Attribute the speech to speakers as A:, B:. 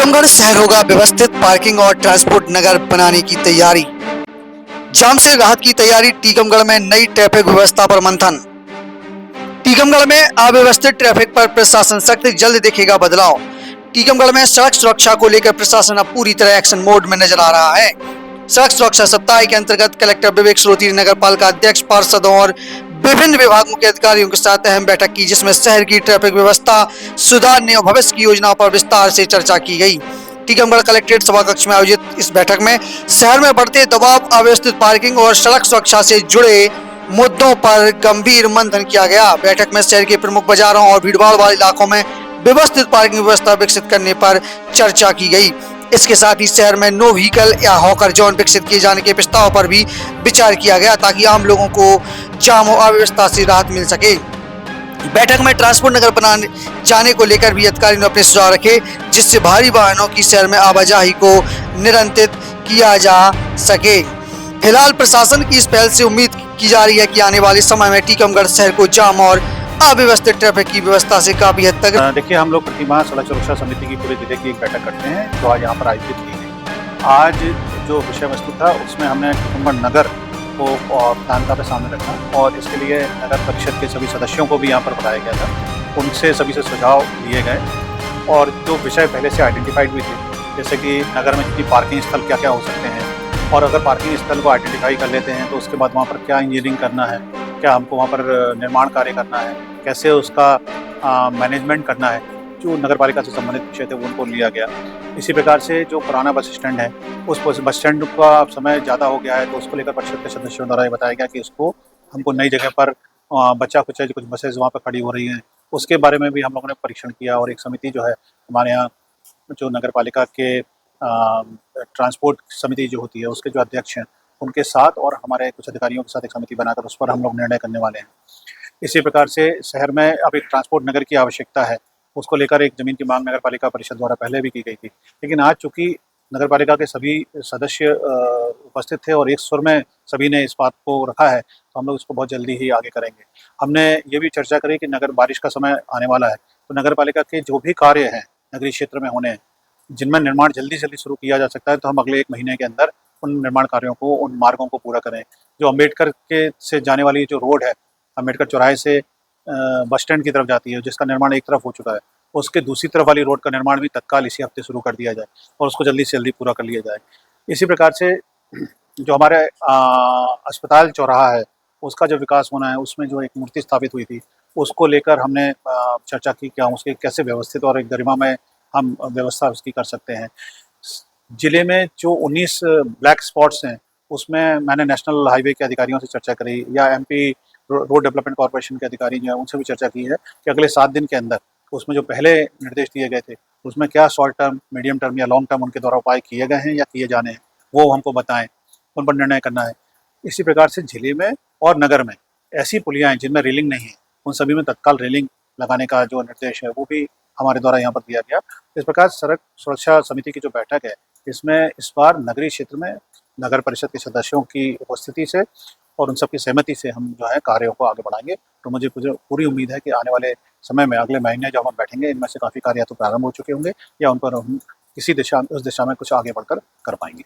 A: टीकमगढ़ शहर होगा व्यवस्थित पार्किंग और ट्रांसपोर्ट नगर बनाने की तैयारी। जाम से राहत की तैयारी। टीकमगढ़ में नई ट्रैफिक व्यवस्था पर मंथन। टीकमगढ़ में अव्यवस्थित ट्रैफिक पर प्रशासन सख्त, जल्द दिखेगा बदलाव। टीकमगढ़ में सड़क सुरक्षा को लेकर प्रशासन अब पूरी तरह एक्शन मोड में नजर आ रहा है। सड़क सुरक्षा सप्ताह के अंतर्गत कलेक्टर विवेक श्रोती, नगर पालिका अध्यक्ष, पार्षदों और विभिन्न विभागों के अधिकारियों के साथ अहम बैठक की, जिसमें शहर की ट्रैफिक व्यवस्था सुधारने और भविष्य की योजनाओं पर विस्तार से चर्चा की गई। टीकमगढ़ कलेक्ट्रेट सभा कक्ष में आयोजित इस बैठक में शहर में बढ़ते दबाव, अव्यवस्थित पार्किंग और सड़क सुरक्षा से जुड़े मुद्दों पर गंभीर मंथन किया गया। बैठक में शहर के प्रमुख बाजारों और भीड़भाड़ वाले इलाकों में व्यवस्थित पार्किंग व्यवस्था विकसित करने पर चर्चा की गई। इसके साथ ही शहर में नो व्हीकल या हॉकर जोन विकसित किए जाने के प्रस्ताव पर भी विचार किया गया, ताकि आम लोगों को जाम और अव्यवस्था से राहत मिल सके। बैठक में ट्रांसपोर्ट नगर बनाने जाने को लेकर भी अधिकारियों ने अपने सुझाव रखे, जिससे भारी वाहनों की शहर में आवाजाही को नियंत्रित किया जा सके। फिलहाल प्रशासन की इस पहल से उम्मीद की जा रही है कि आने वाले समय में टीकमगढ़ शहर को जाम और अव्यवस्थित ट्रैफिक की व्यवस्था से काफी हद तक।
B: देखिए, हम लोग प्रतिमाह सड़क सुरक्षा समिति की पूरे जिले की एक बैठक करते हैं, जो आज यहाँ पर आयोजित की गई। आज जो विषय वस्तु था उसमें हमने टीकमगढ़ नगर को प्रधानता पे सामने रखा और इसके लिए नगर परिषद के सभी सदस्यों को भी यहाँ पर बुलाया गया था। उनसे सभी से सुझाव लिए गए और जो विषय पहले से आइडेंटिफाइड भी थे, जैसे कि नगर में जितनी पार्किंग स्थल क्या क्या हो सकते हैं, और अगर पार्किंग स्थल को आइडेंटिफाई कर लेते हैं तो उसके बाद वहाँ पर क्या इंजीनियरिंग करना है, क्या हमको वहाँ पर निर्माण कार्य करना है, कैसे उसका मैनेजमेंट करना है, जो नगर पालिका से संबंधित विषय थे वो उनको लिया गया। इसी प्रकार से जो पुराना बस स्टैंड है, उस बस स्टैंड का अब समय ज़्यादा हो गया है, तो उसको लेकर परिषद के सदस्यों द्वारा ये बताया गया कि उसको हमको नई जगह पर बचा कुछ बसेज वहाँ पर खड़ी हो रही हैं, उसके बारे में भी हम लोगों ने परीक्षण किया। और एक समिति जो है हमारे यहाँ, जो नगर पालिका के ट्रांसपोर्ट समिति जो होती है, उसके जो अध्यक्ष हैं, उनके साथ और हमारे कुछ अधिकारियों के साथ एक समिति बनाकर उस पर हम लोग निर्णय करने वाले हैं। इसी प्रकार से शहर में अब एक ट्रांसपोर्ट नगर की आवश्यकता है, उसको लेकर एक ज़मीन की मांग नगर पालिका परिषद द्वारा पहले भी की गई थी, लेकिन आज चूँकि नगर पालिका के सभी सदस्य उपस्थित थे और एक सुर में सभी ने इस बात को रखा है, तो हम लोग इसको बहुत जल्दी ही आगे करेंगे। हमने ये भी चर्चा करी कि नगर बारिश का समय आने वाला है, तो नगर पालिका के जो भी कार्य हैं नगरीय क्षेत्र में होने हैं, जिनमें निर्माण जल्दी से जल्दी शुरू किया जा सकता है, तो हम अगले 1 महीने के अंदर उन निर्माण कार्यों को, उन मार्गों को पूरा करें। जो अम्बेडकर के से जाने वाली जो रोड है, अम्बेडकर चौराहे से बस स्टैंड की तरफ जाती है, जिसका निर्माण एक तरफ हो चुका है, उसके दूसरी तरफ वाली रोड का निर्माण भी तत्काल इसी हफ्ते शुरू कर दिया जाए और उसको जल्दी से जल्दी पूरा कर लिया जाए। इसी प्रकार से जो हमारे अस्पताल चौराहा है, उसका जो विकास होना है, उसमें जो एक मूर्ति स्थापित हुई थी, उसको लेकर हमने चर्चा की कि हम उसके कैसे व्यवस्थित और एक गरिमा में हम व्यवस्था उसकी कर सकते हैं। जिले में जो 19 ब्लैक स्पॉट्स हैं, उसमें मैंने नेशनल हाईवे के अधिकारियों से चर्चा करी, या एमपी रोड डेवलपमेंट कॉर्पोरेशन के अधिकारी जो हैं उनसे भी चर्चा की है कि अगले 7 दिन के अंदर उसमें जो पहले निर्देश दिए गए थे, उसमें क्या शॉर्ट टर्म, मीडियम टर्म या लॉन्ग टर्म उनके द्वारा उपाय किए गए हैं या किए जाने हैं, वो हमको बताएं, उन पर निर्णय करना है। इसी प्रकार से जिले में और नगर में ऐसी पुलियाँ हैं जिनमें रेलिंग नहीं है, उन सभी में तत्काल रेलिंग लगाने का जो निर्देश है वो भी हमारे द्वारा यहाँ पर दिया गया। इस प्रकार सड़क सुरक्षा समिति की जो बैठक है, इसमें इस बार नगरीय क्षेत्र में नगर परिषद के सदस्यों की उपस्थिति से और उन सबकी सहमति से हम जो है कार्यों को आगे बढ़ाएंगे। तो मुझे पूरी उम्मीद है कि आने वाले समय में, अगले महीने जब हम बैठेंगे, इनमें से काफ़ी कार्य तो प्रारंभ हो चुके होंगे या उन पर हम किसी दिशा उस दिशा में कुछ आगे बढ़कर कर पाएंगे।